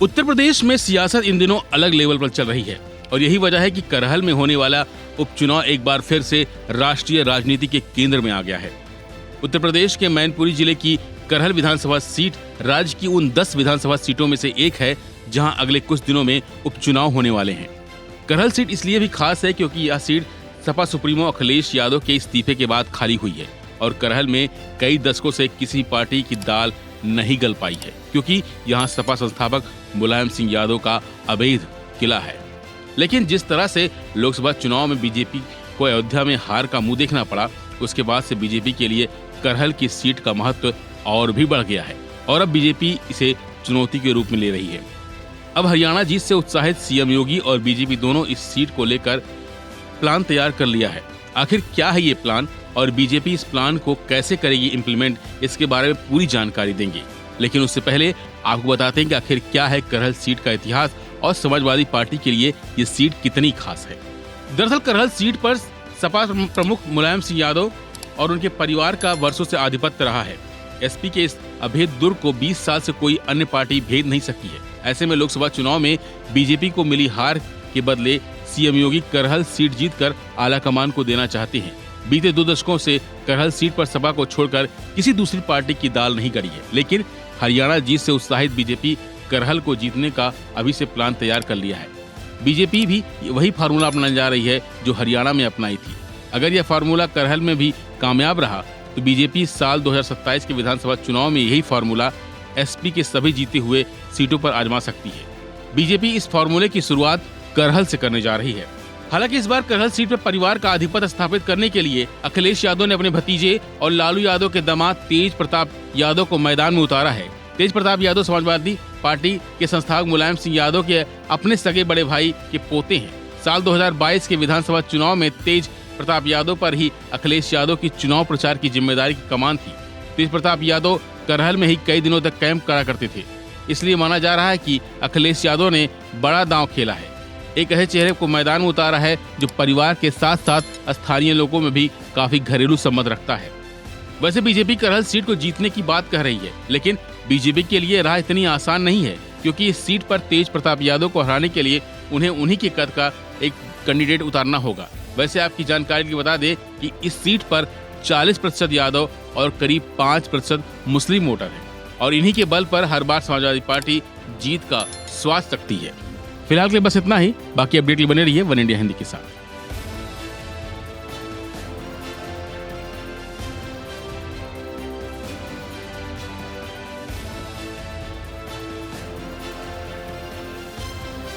उत्तर प्रदेश में सियासत इन दिनों अलग लेवल पर चल रही है और यही वजह है कि करहल में होने वाला उपचुनाव एक बार फिर से राष्ट्रीय राजनीति के केंद्र में आ गया है। उत्तर प्रदेश के मैनपुरी जिले की करहल विधानसभा सीट राज्य की उन 10 विधानसभा सीटों में से एक है जहां अगले कुछ दिनों में उपचुनाव होने वाले हैं। करहल सीट इसलिए भी खास है क्योंकि यह सीट सपा सुप्रीमो अखिलेश यादव के इस्तीफे के बाद खाली हुई है और करहल में कई दशकों से किसी पार्टी की दाल नहीं गल पाई है क्योंकि यहाँ सपा संस्थापक मुलायम सिंह यादव का अवैध किला है। लेकिन जिस तरह से लोकसभा चुनाव में बीजेपी को अयोध्या में हार का मुंह देखना पड़ा, उसके बाद से बीजेपी के लिए करहल की सीट का महत्व और भी बढ़ गया है और अब बीजेपी इसे चुनौती के रूप में ले रही है। अब हरियाणा जीत से उत्साहित सीएम योगी और बीजेपी दोनों इस सीट को लेकर प्लान तैयार कर लिया है। आखिर क्या है ये प्लान और बीजेपी इस प्लान को कैसे करेगी इम्प्लीमेंट, इसके बारे में पूरी जानकारी देंगे। लेकिन उससे पहले आपको बताते हैं कि आखिर क्या है करहल सीट का इतिहास और समाजवादी पार्टी के लिए ये सीट कितनी खास है। दरअसल करहल सीट पर सपा प्रमुख मुलायम सिंह यादव और उनके परिवार का वर्षों से आधिपत्य रहा है। एसपी के इस अभेद दुर्ग को 20 साल से कोई अन्य पार्टी भेद नहीं सकती है। ऐसे में लोकसभा चुनाव में बीजेपी को मिली हार के बदले सीएम योगी करहल सीट जीतकर आला कमान को देना चाहते हैं। बीते 2 दशकों से करहल सीट पर सपा को छोड़कर किसी दूसरी पार्टी की दाल नहीं गड़ी है, लेकिन हरियाणा जीत से उत्साहित बीजेपी करहल को जीतने का अभी से प्लान तैयार कर लिया है। बीजेपी भी वही फार्मूला अपनाने जा रही है जो हरियाणा में अपनाई थी। अगर यह फार्मूला करहल में भी कामयाब रहा तो बीजेपी साल 2027 के विधानसभा चुनाव में यही फार्मूला एसपी के सभी जीते हुए सीटों पर आजमा सकती है। बीजेपी इस फार्मूले की शुरुआत करहल से करने जा रही है। हालांकि इस बार करहल सीट पर परिवार का आधिपत्य स्थापित करने के लिए अखिलेश यादव ने अपने भतीजे और लालू यादव के दामाद तेज प्रताप यादव को मैदान में उतारा है। तेज प्रताप यादव समाजवादी पार्टी के संस्थापक मुलायम सिंह यादव के अपने सगे बड़े भाई के पोते हैं। साल 2022 के विधानसभा चुनाव में तेज प्रताप यादव पर ही अखिलेश यादव की चुनाव प्रचार की जिम्मेदारी की कमान थी। तेज प्रताप यादव करहल में ही कई दिनों तक कैंप करा करते थे, इसलिए माना जा रहा है कि अखिलेश यादव ने बड़ा दांव खेला है। एक ऐसे चेहरे को मैदान में उतारा है जो परिवार के साथ साथ स्थानीय लोगों में भी काफी घरेलू संबंध रखता है। वैसे बीजेपी करहल सीट को जीतने की बात कह रही है, लेकिन बीजेपी के लिए राह इतनी आसान नहीं है क्योंकि इस सीट पर तेज प्रताप यादव को हराने के लिए उन्हें उन्हीं के कद का एक कैंडिडेट उतारना होगा। वैसे आपकी जानकारी के लिए बता दें कि इस सीट पर 40% यादव और करीब 5% मुस्लिम वोटर हैं और इन्हीं के बल पर हर बार समाजवादी पार्टी जीत का स्वाद सकती है। फिलहाल के लिए बस इतना ही। बाकी अपडेट के लिए बने रहिए वन इंडिया हिंदी के साथ।